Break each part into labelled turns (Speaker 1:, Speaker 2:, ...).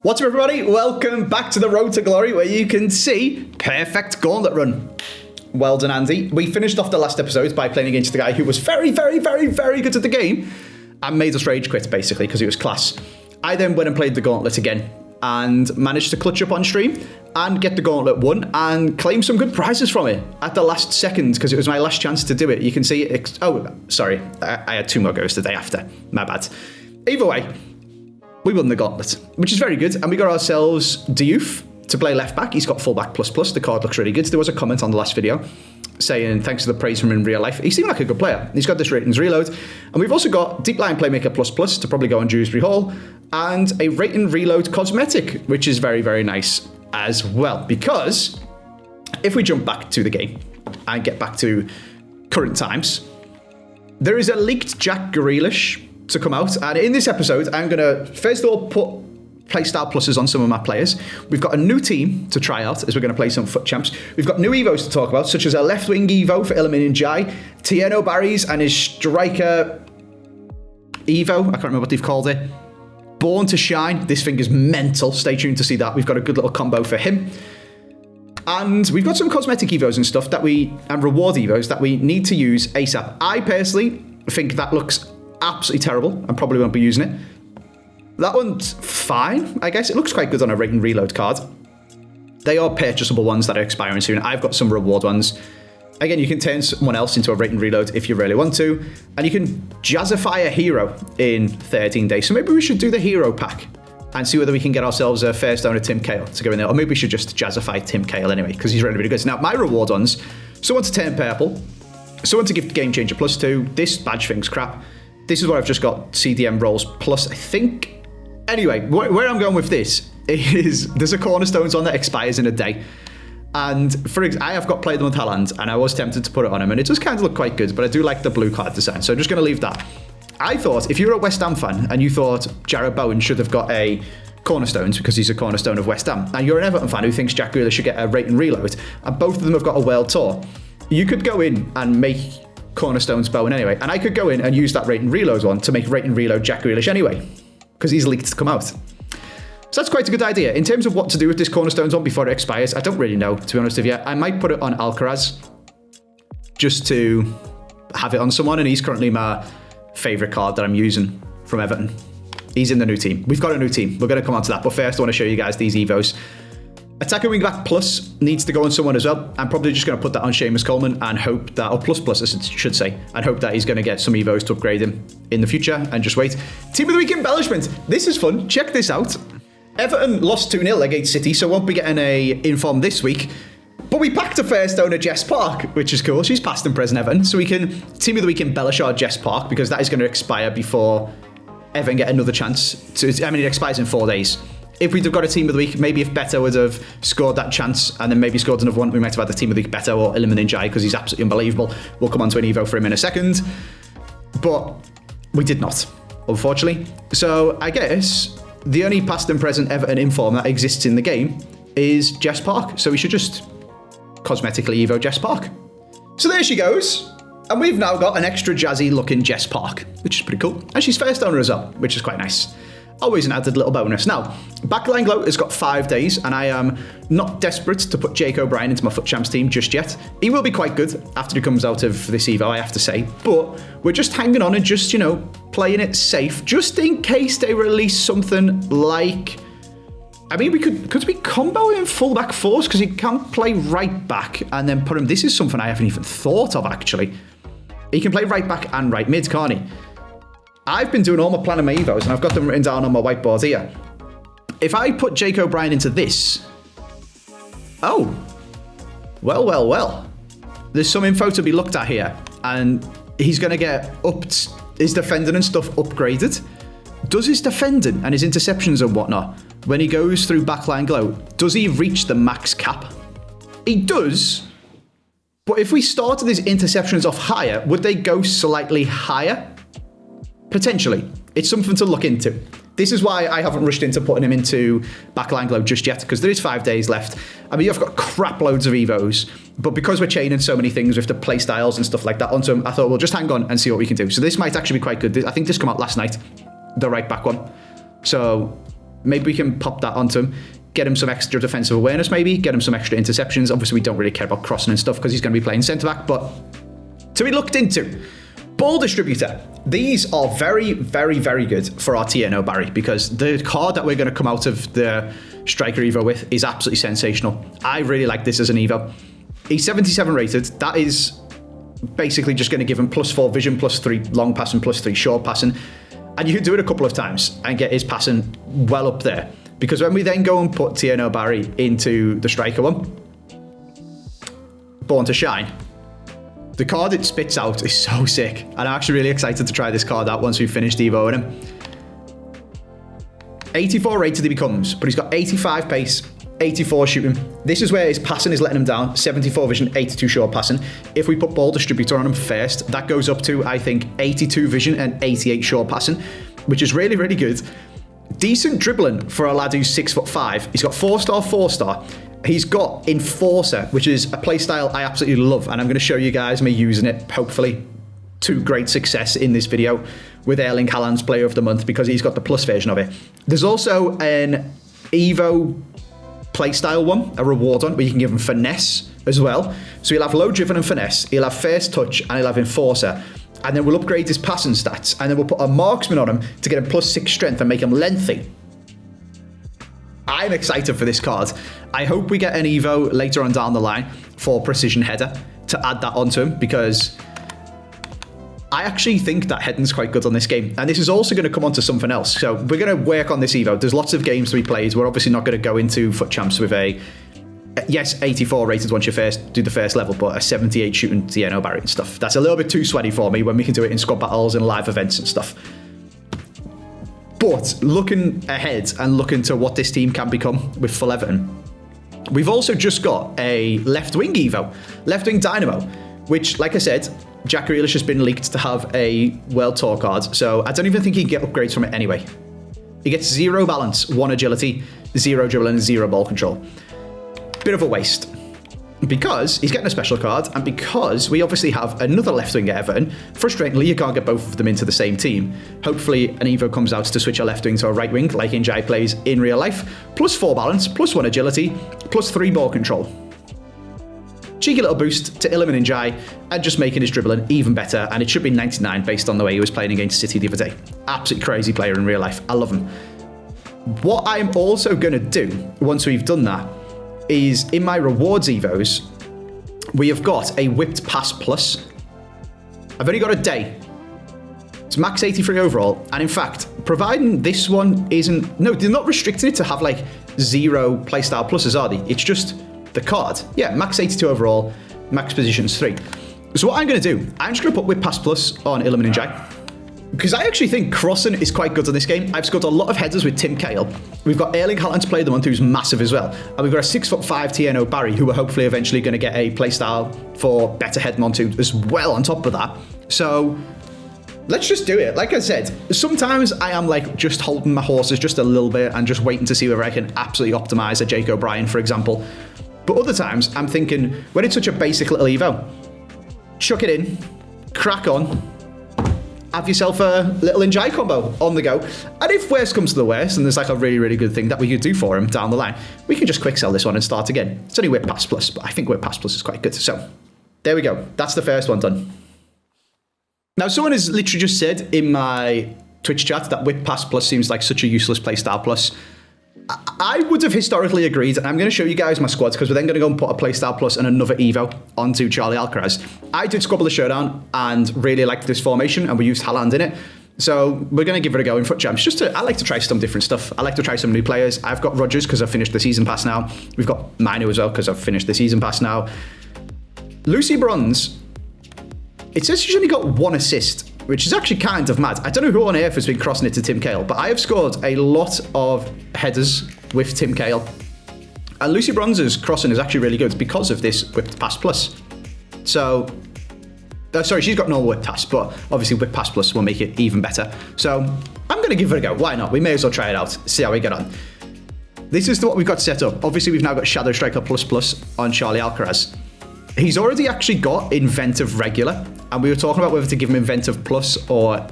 Speaker 1: What's up, everybody? Welcome back to the Road to Glory, where you can see perfect gauntlet run. Well done, Andy. We finished off the last episode by playing against the guy who was very good at the game and made us rage quit, basically, because he was class. I then went and played the gauntlet again and managed to clutch up on stream and get the gauntlet won and claim some good prizes from it at the last second, because it was my last chance to do it. You can see it. Oh, sorry. I had two more goes the day after. My bad. Either way, we won the gauntlet, which is very good, and we got ourselves Diouf to play left back. He's got fullback plus. The card looks really good. There was a comment on the last video saying thanks for the praise from him in real life. He seemed like a good player. He's got this ratings reload, and we've also got deep line playmaker plus to probably go on Dewsbury Hall, and a rating reload cosmetic, which is very nice as well. Because if we jump back to the game and get back to current times, there is a leaked Jack Grealish to come out, and in this episode I'm gonna first of all put playstyle pluses on some of my players. We've got a new team to try out as we're going to play some FUT champs. We've got new evos to talk about, such as a left wing evo for Ilimin Njai, Tenno Barry's and his striker evo, I can't remember what they've called it, Born to Shine. This thing is mental. Stay tuned to see that. We've got a good little combo for him, and we've got some cosmetic evos and stuff and reward evos that we need to use ASAP. I personally think that looks absolutely terrible and probably won't be using it. That one's fine, I guess. It looks quite good on a rate and reload card. They are purchasable ones that are expiring soon. I've got some reward ones. Again, you can turn someone else into a rate and reload if you really want to, and you can jazzify a hero in 13 days. So maybe we should do the hero pack and see whether we can get ourselves a first owner Tim Cahill to go in there, or maybe we should just jazzify Tim Cahill anyway, because he's really good. Now, my reward ones: someone to turn purple, someone to give Game Changer +2. This badge thing's crap. This is what I've just got, CDM rolls plus, I think. Anyway, where I'm going with this is there's a Cornerstones on that expires in a day. And I have got played them with Haaland, and I was tempted to put it on him, and it does kind of look quite good, but I do like the blue card design, so I'm just going to leave that. I thought, if you're a West Ham fan and you thought Jarrod Bowen should have got a Cornerstones because he's a cornerstone of West Ham, and you're an Everton fan who thinks Jack Grealish should get a rate and reload, and both of them have got a world tour, you could go in and make Cornerstones Bowen anyway, and I could go in and use that rate and reload one to make rate and reload Jack Grealish anyway, because he's leaked to come out. So that's quite a good idea. In terms of what to do with this Cornerstones one before it expires, I don't really know, to be honest with you. I might put it on Alcaraz just to have it on someone, and he's currently my favourite card that I'm using from Everton. He's in the new team. We've got a new team. We're going to come on to that, but first I want to show you guys these evos. Attacker wing back plus needs to go on someone as well. I'm probably just going to put that on Seamus Coleman and hope that, or plus I should say, and hope that he's going to get some evos to upgrade him in the future, and just wait. Team of the week embellishment. This is fun. Check this out. Everton lost 2-0 against City, so won't be getting a inform this week. But we packed a first owner Jess Park, which is cool. She's past and present Everton, so we can team of the week embellish our Jess Park, because that is going to expire before Everton get another chance to. I mean, it expires in 4 days. If we'd have got a team of the week, maybe if Better would have scored that chance and then maybe scored another one, we might have had the team of the week Better or Ilimin Njai, because he's absolutely unbelievable. We'll come on to an evo for him in a second. But we did not, unfortunately. So I guess the only past and present Everton inform that exists in the game is Jess Park. So we should just cosmetically evo Jess Park. So there she goes. And we've now got an extra jazzy looking Jess Park, which is pretty cool. And she's first owner as well, which is quite nice. Always an added little bonus. Now, Backline Glow has got 5 days, and I am not desperate to put Jake O'Brien into my FUT champs team just yet. He will be quite good after he comes out of this evo, I have to say. But we're just hanging on and just, playing it safe, just in case they release something like... I mean, could we combo him fullback force? Because he can play right back and then put him... This is something I haven't even thought of, actually. He can play right back and right mid, can't he? I've been doing all my planning my evos, and I've got them written down on my whiteboard here. If I put Jake O'Brien into this... Oh. Well. There's some info to be looked at here, and he's going to get his defending and stuff upgraded. Does his defending and his interceptions and whatnot, when he goes through Backline Glow, does he reach the max cap? He does, but if we started his interceptions off higher, would they go slightly higher? Potentially. It's something to look into. This is why I haven't rushed into putting him into Backline Glow just yet, because there is 5 days left. I mean, you've got crap loads of evos, but because we're chaining so many things with the play styles and stuff like that onto him, I thought we'll just hang on and see what we can do. So this might actually be quite good. I think this came out last night, the right back one. So Maybe we can pop that onto him, get him some extra defensive awareness maybe, get him some extra interceptions. Obviously, we don't really care about crossing and stuff because he's going to be playing centre-back, but to be looked into. Ball distributor. These are very, very, very good for our Tenno, Barry, because the card that we're going to come out of the striker Evo with is absolutely sensational. I really like this as an Evo. He's 77 rated. That is basically just going to give him +4 vision, +3 long passing, +3 short passing. And you could do it a couple of times and get his passing well up there. Because when we then go and put Tenno, Barry into the striker one, Born to Shine, the card it spits out is so sick. And I'm actually really excited to try this card out once we've finished Evoing him. 84 rated he becomes, but he's got 85 pace, 84 shooting. This is where his passing is letting him down. 74 vision, 82 short passing. If we put ball distributor on him first, that goes up to, I think, 82 vision and 88 short passing, which is really, really good. Decent dribbling for a lad who's 6'5". He's got 4-star, 4-star. He's got Enforcer, which is a playstyle I absolutely love, and I'm going to show you guys me using it, hopefully, to great success in this video with Erling Haaland's Player of the Month, because he's got the plus version of it. There's also an EVO playstyle one, a reward one, where you can give him Finesse as well. So he'll have low driven and Finesse, he'll have First Touch, and he'll have Enforcer. And then we'll upgrade his passing stats, and then we'll put a Marksman on him to get him +6 strength and make him lengthy. I'm excited for this card. I hope we get an Evo later on down the line for Precision Header to add that onto him, because I actually think that heading's quite good on this game. And this is also going to come onto something else. So we're going to work on this Evo. There's lots of games to be played. We're obviously not going to go into FUT Champs with a, yes, 84 rated once you first do the first level, but a 78 shooting Tenno, Barry and stuff. That's a little bit too sweaty for me when we can do it in squad battles and live events and stuff. But looking ahead and looking to what this team can become with full Everton, we've also just got a left wing Evo, left wing Dynamo, which, like I said, Jack Grealish has been leaked to have a World Tour card, so I don't even think he can get upgrades from it anyway. He gets 0 balance, 1 agility, 0 dribbling, and 0 ball control. Bit of a waste. Because he's getting a special card, and because we obviously have another left wing at Everton, frustratingly, you can't get both of them into the same team. Hopefully, an Evo comes out to switch a left wing to a right wing, like Njai plays in real life, +4 balance, +1 agility, +3 ball control. Cheeky little boost to Ilham and Njai, and just making his dribbling even better, and it should be 99 based on the way he was playing against City the other day. Absolutely crazy player in real life. I love him. What I'm also going to do, once we've done that, is in my rewards Evos, we have got a whipped pass plus. I've only got a day. It's max 83 overall, and in fact, providing this one isn't, no, they're not restricting it to have like 0 playstyle pluses, are they? It's just the card. Yeah, max 82 overall, max positions 3. So what I'm going to do, I'm just going to put whip pass plus on Ilham and Njai, because I actually think crossing is quite good on this game. I've scored a lot of headers with Tim Cahill. We've got Erling Haaland's Player of the Month, who's massive as well. And we've got a 6'5" Tenno, Barry, who are hopefully eventually going to get a playstyle for better heading onto as well on top of that. So let's just do it. Like I said, sometimes I am like just holding my horses just a little bit and just waiting to see whether I can absolutely optimize a Jake O'Brien, for example. But other times I'm thinking, when it's such a basic little Evo, chuck it in, crack on, have yourself a little Njai combo on the go. And if worst comes to the worst, and there's like a really, really good thing that we could do for him down the line, we can just quick sell this one and start again. It's only whip pass plus, but I think whip pass plus is quite good. So there we go. That's the first one done. Now, someone has literally just said in my Twitch chat that whip pass plus seems like such a useless playstyle plus. I would have historically agreed, and I'm going to show you guys my squads, because we're then going to go and put a playstyle plus and another Evo onto Charlie Alcaraz. I did Squabble the Showdown and really liked this formation, and we used Haaland in it. So we're going to give it a go in FUT Champs. I like to try some different stuff. I like to try some new players. I've got Rodgers because I've finished the season pass now. We've got Mino as well because I've finished the season pass now. Lucy Bronze, it says she's only got 1 assist, which is actually kind of mad. I don't know who on earth has been crossing it to Tim Cahill, but I have scored a lot of headers with Tim Cahill. And Lucy Bronze's crossing is actually really good because of this whipped pass plus. So, sorry, she's got normal whip pass, but obviously whip pass plus will make it even better. So I'm going to give it a go. Why not? We may as well try it out, see how we get on. This is what we've got set up. Obviously, we've now got Shadow Striker plus on Charlie Alcaraz. He's already actually got Inventive Regular, and we were talking about whether to give him Inventive Plus or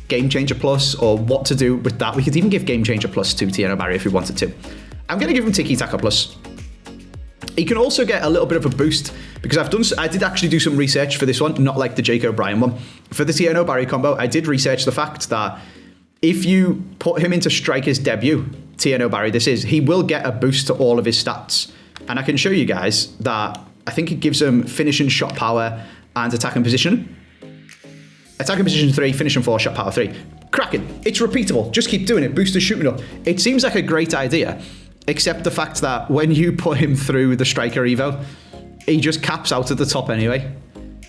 Speaker 1: Game Changer Plus or what to do with that. We could even give Game Changer Plus to Tenno Barry if we wanted to. I'm going to give him Tiki Taka Plus. He can also get a little bit of a boost because I did actually do some research for this one, not like the Jake O'Brien one. For the Tenno Barry combo, I did research the fact that if you put him into Striker's debut, Tenno Barry he will get a boost to all of his stats. And I can show you guys that I think it gives him finishing, shot power, and attacking position. Attacking position 3, finishing 4, shot power 3. Cracking. It's repeatable. Just keep doing it. Boost is shooting up. It seems like a great idea, except the fact that when you put him through the Striker Evo, he just caps out at the top anyway.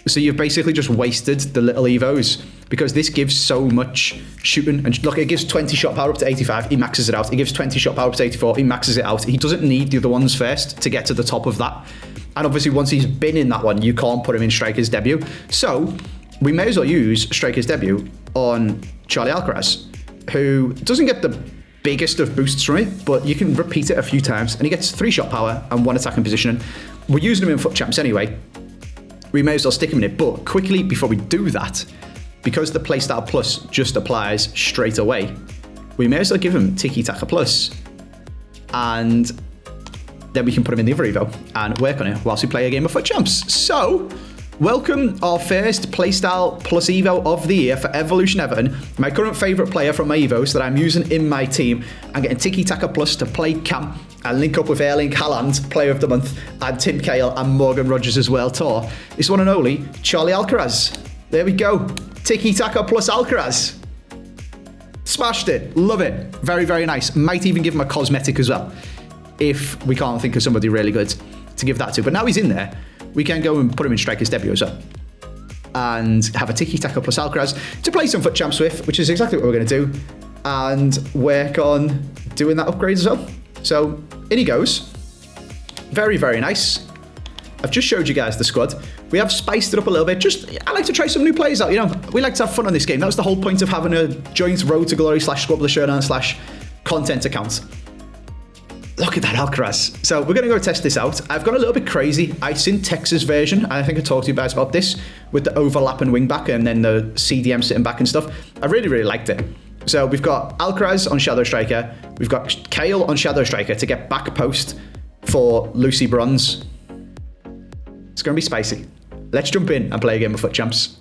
Speaker 1: So you've basically just wasted the little Evos because this gives so much shooting. And look, it gives 20 shot power up to 85. He maxes it out. It gives 20 shot power up to 84. He maxes it out. He doesn't need the other ones first to get to the top of that. And obviously, once he's been in that one, you can't put him in Striker's debut. So we may as well use Striker's debut on Charlie Alcaraz, who doesn't get the biggest of boosts from it, but you can repeat it a few times and he gets 3 shot power and 1 attacking position. We're using him in FUT Champs anyway. We may as well stick him in it, but quickly before we do that, because the Playstyle Plus just applies straight away, we may as well give him Tiki Taka Plus, and then we can put him in the other Evo and work on it whilst we play a game of FUT Champs. So, welcome our first Playstyle Plus Evo of the year for Evolution Everton. My current favourite player from my Evos that I'm using in my team. I'm getting Tiki Taka Plus to play camp and link up with Erling Haaland, Player of the Month, and Tim Cahill and Morgan Rogers as well, Tor. This one and only, Charlie Alcaraz. There we go. Tiki Taka Plus Alcaraz. Smashed it. Love it. Very, very nice. Might even give him a cosmetic as well, if we can't think of somebody really good to give that to. But now he's in there, we can go and put him in Striker's debut as well. And have a Tiki Taka Plus Alcaraz to play some FUT Champs with, which is exactly what we're going to do. And work on doing that upgrade as well. So, in he goes. Very, very nice. I've just showed you guys the squad. We have spiced it up a little bit. I like to try some new players out, you know. We like to have fun on this game. That was the whole point of having a joint Road to Glory / Squabbler Showdown / content account. Look at that Alcaraz. So we're going to go test this out. I've gone a little bit crazy. I've seen Texas version, and I think I talked to you guys about this, with the overlapping wing back and then the CDM sitting back and stuff. I really, really liked it. So we've got Alcaraz on Shadow Striker. We've got Cahill on Shadow Striker to get back post for Lucy Bronze. It's going to be spicy. Let's jump in and play a game of FUT Champs.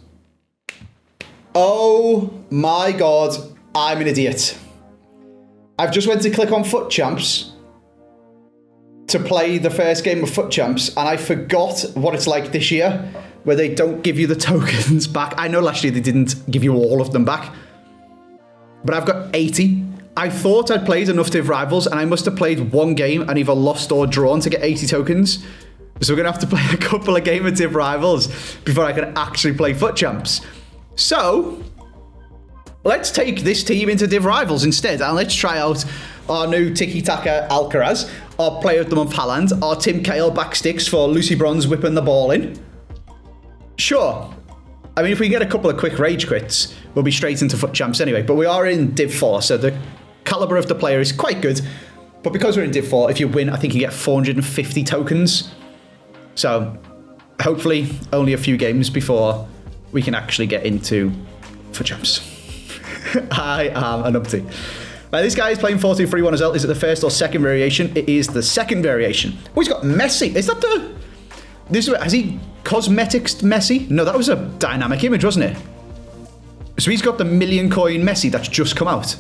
Speaker 1: Oh my God, I'm an idiot. I've just went to click on FUT Champs to play the first game of FUT Champs, and I forgot what it's like this year, where they don't give you the tokens back. I know last year they didn't give you all of them back, but I've got 80. I thought I'd played enough Div Rivals, and I must have played one game and either lost or drawn to get 80 tokens. So we're going to have to play a couple of games of Div Rivals before I can actually play FUT Champs. So, let's take this team into Div Rivals instead, and let's try out our new Tiki Taka Alcaraz, our Player of the Month Haaland, our Tim Cahill backsticks for Lucy Bronze whipping the ball in. Sure. I mean, if we get a couple of quick rage quits, we'll be straight into FUT Champs anyway, but we are in Div 4, so the caliber of the player is quite good. But because we're in Div 4, if you win, I think you get 450 tokens. So, hopefully, only a few games before we can actually get into FUT Champs. I am a numpty. This guy is playing 4-2-3-1 as well. Is it the first or second variation? It is the second variation. Oh, he's got Messi. Is that the... Has he cosmetics Messi? No, that was a dynamic image, wasn't it? So he's got the million coin Messi that's just come out.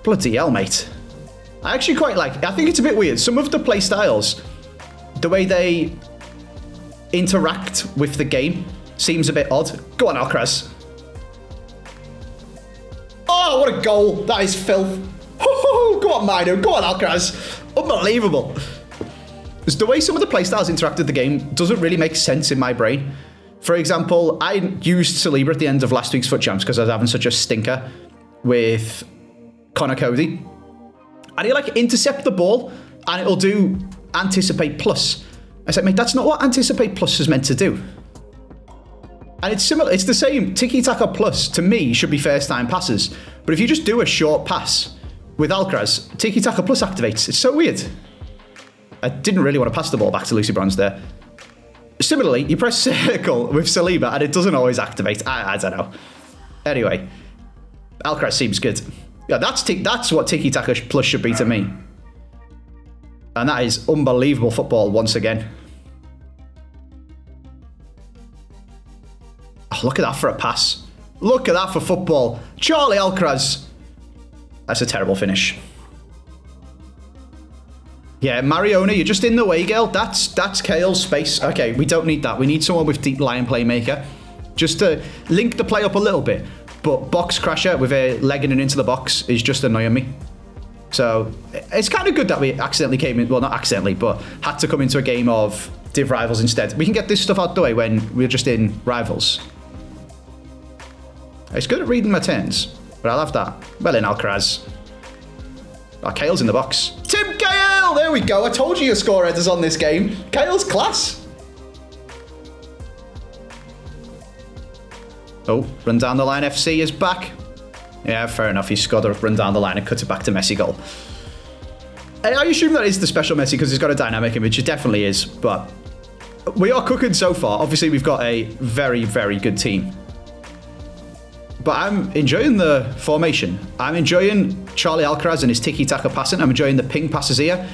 Speaker 1: Bloody hell, mate. I actually quite like it. I think it's a bit weird. Some of the play styles, the way they interact with the game seems a bit odd. Go on, Alcaraz. Oh, what a goal. That is filth. Go on, Mino. Go on, Alcaraz. Unbelievable. Because the way some of the playstyles interact with the game doesn't really make sense in my brain. For example, I used Saliba at the end of last week's FUT Champs because I was having such a stinker with Connor Cody. And he'll like intercept the ball and it'll do Anticipate Plus. I said, mate, that's not what Anticipate Plus is meant to do. And it's similar, it's the same. Tiki Taka Plus, to me, should be first time passes. But if you just do a short pass with Alcaraz, Tiki Taka Plus activates. It's so weird. I didn't really want to pass the ball back to Lucy Bronze there. Similarly, you press circle with Saliba and it doesn't always activate. I don't know. Anyway, Alcaraz seems good. Yeah, that's what Tiki Taka Plus should be to me. And that is unbelievable football once again. Oh, look at that for a pass. Look at that for football. Charlie Alcaraz. That's a terrible finish. Yeah, Mariona, you're just in the way, girl. That's Kale's space. Okay, we don't need that. We need someone with deep line playmaker. Just to link the play up a little bit. But box crasher with a legging it into the box is just annoying me. So it's kind of good that we accidentally came in, well, not accidentally, but had to come into a game of Div Rivals instead. We can get this stuff out the way when we're just in Rivals. It's good at reading my turns, but I'll have that. Well in, Alcaraz. Oh, Kale's in the box. Tim Kale! There we go. I told you your score headers on this game. Kale's class. Oh, run down the line FC is back. Yeah, fair enough. He scored a run down the line and cut it back to Messi goal. I assume that is the special Messi because he's got a dynamic image. It definitely is, but we are cooking so far. Obviously, we've got a very, very good team. But I'm enjoying the formation. I'm enjoying Charlie Alcaraz and his tiki-taka passing. I'm enjoying the ping passes here.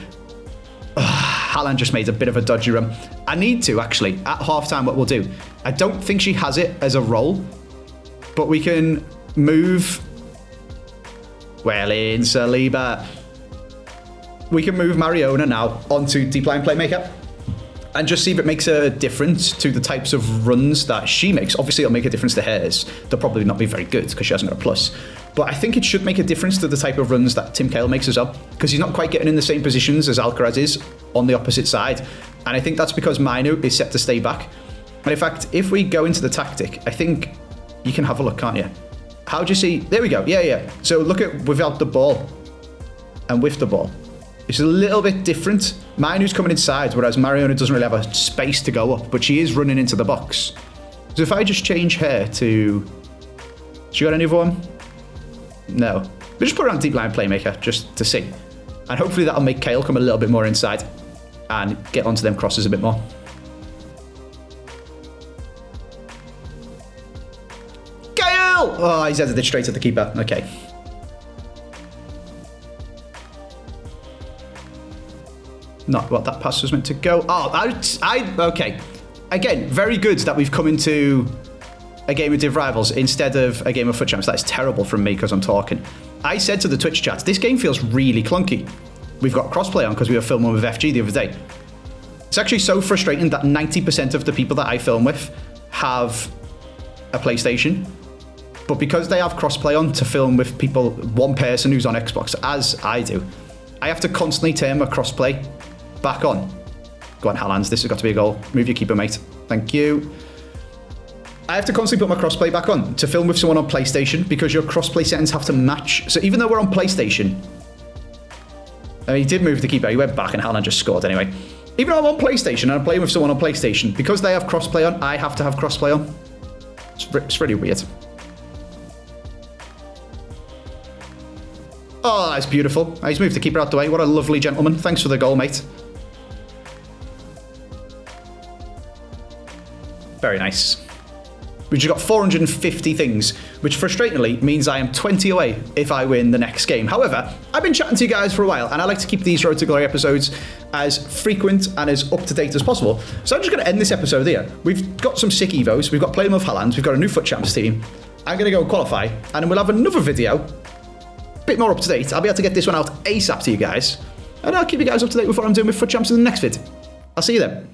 Speaker 1: Haaland just made a bit of a dodgy run. I need to, actually, at halftime, what we'll do. I don't think she has it as a role, but we can move... Well in, Saliba. We can move Mariona now onto deep line playmaker and just see if it makes a difference to the types of runs that she makes. Obviously, it'll make a difference to hers. They'll probably not be very good because she hasn't got a plus. But I think it should make a difference to the type of runs that Tim Cahill makes as well, because he's not quite getting in the same positions as Alcaraz is on the opposite side. And I think that's because Mainu is set to stay back. And in fact, if we go into the tactic, I think you can have a look, can't you? How do you see? There we go. Yeah. So look at without the ball and with the ball. It's a little bit different. Mainu's coming inside, whereas Mariona doesn't really have a space to go up, but she is running into the box. So if I just change her to... She got any other one? No. But just put her on deep line playmaker, just to see. And hopefully that'll make Kale come a little bit more inside and get onto them crosses a bit more. Kale! Oh, he's headed it straight at the keeper. Okay. Not what that pass was meant to go. Oh, okay. Again, very good that we've come into a game of Div Rivals instead of a game of FUT Champs. That is terrible from me because I'm talking. I said to the Twitch chat, this game feels really clunky. We've got crossplay on because we were filming with FG the other day. It's actually so frustrating that 90% of the people that I film with have a PlayStation. But because they have crossplay on to film with people, one person who's on Xbox, as I do, I have to constantly turn my crossplay back on. Go on, Haaland. This has got to be a goal. Move your keeper, mate. Thank you. I have to constantly put my crossplay back on to film with someone on PlayStation because your crossplay settings have to match. So even though we're on PlayStation, I mean, he did move the keeper. He went back and Haaland just scored anyway. Even though I'm on PlayStation and I'm playing with someone on PlayStation, because they have crossplay on, I have to have crossplay on. It's really weird. Oh, that's beautiful. He's moved the keeper out the way. What a lovely gentleman. Thanks for the goal, mate. Very nice. We've just got 450 things, which frustratingly means I am 20 away if I win the next game. However, I've been chatting to you guys for a while, and I like to keep these Road to Glory episodes as frequent and as up-to-date as possible. So I'm just going to end this episode here. We've got some sick evos. We've got playing with Haaland. We've got a new FUT Champs team. I'm going to go and qualify, and then we'll have another video, a bit more up-to-date. I'll be able to get this one out ASAP to you guys, and I'll keep you guys up-to-date with what I'm doing with FUT Champs in the next vid. I'll see you then.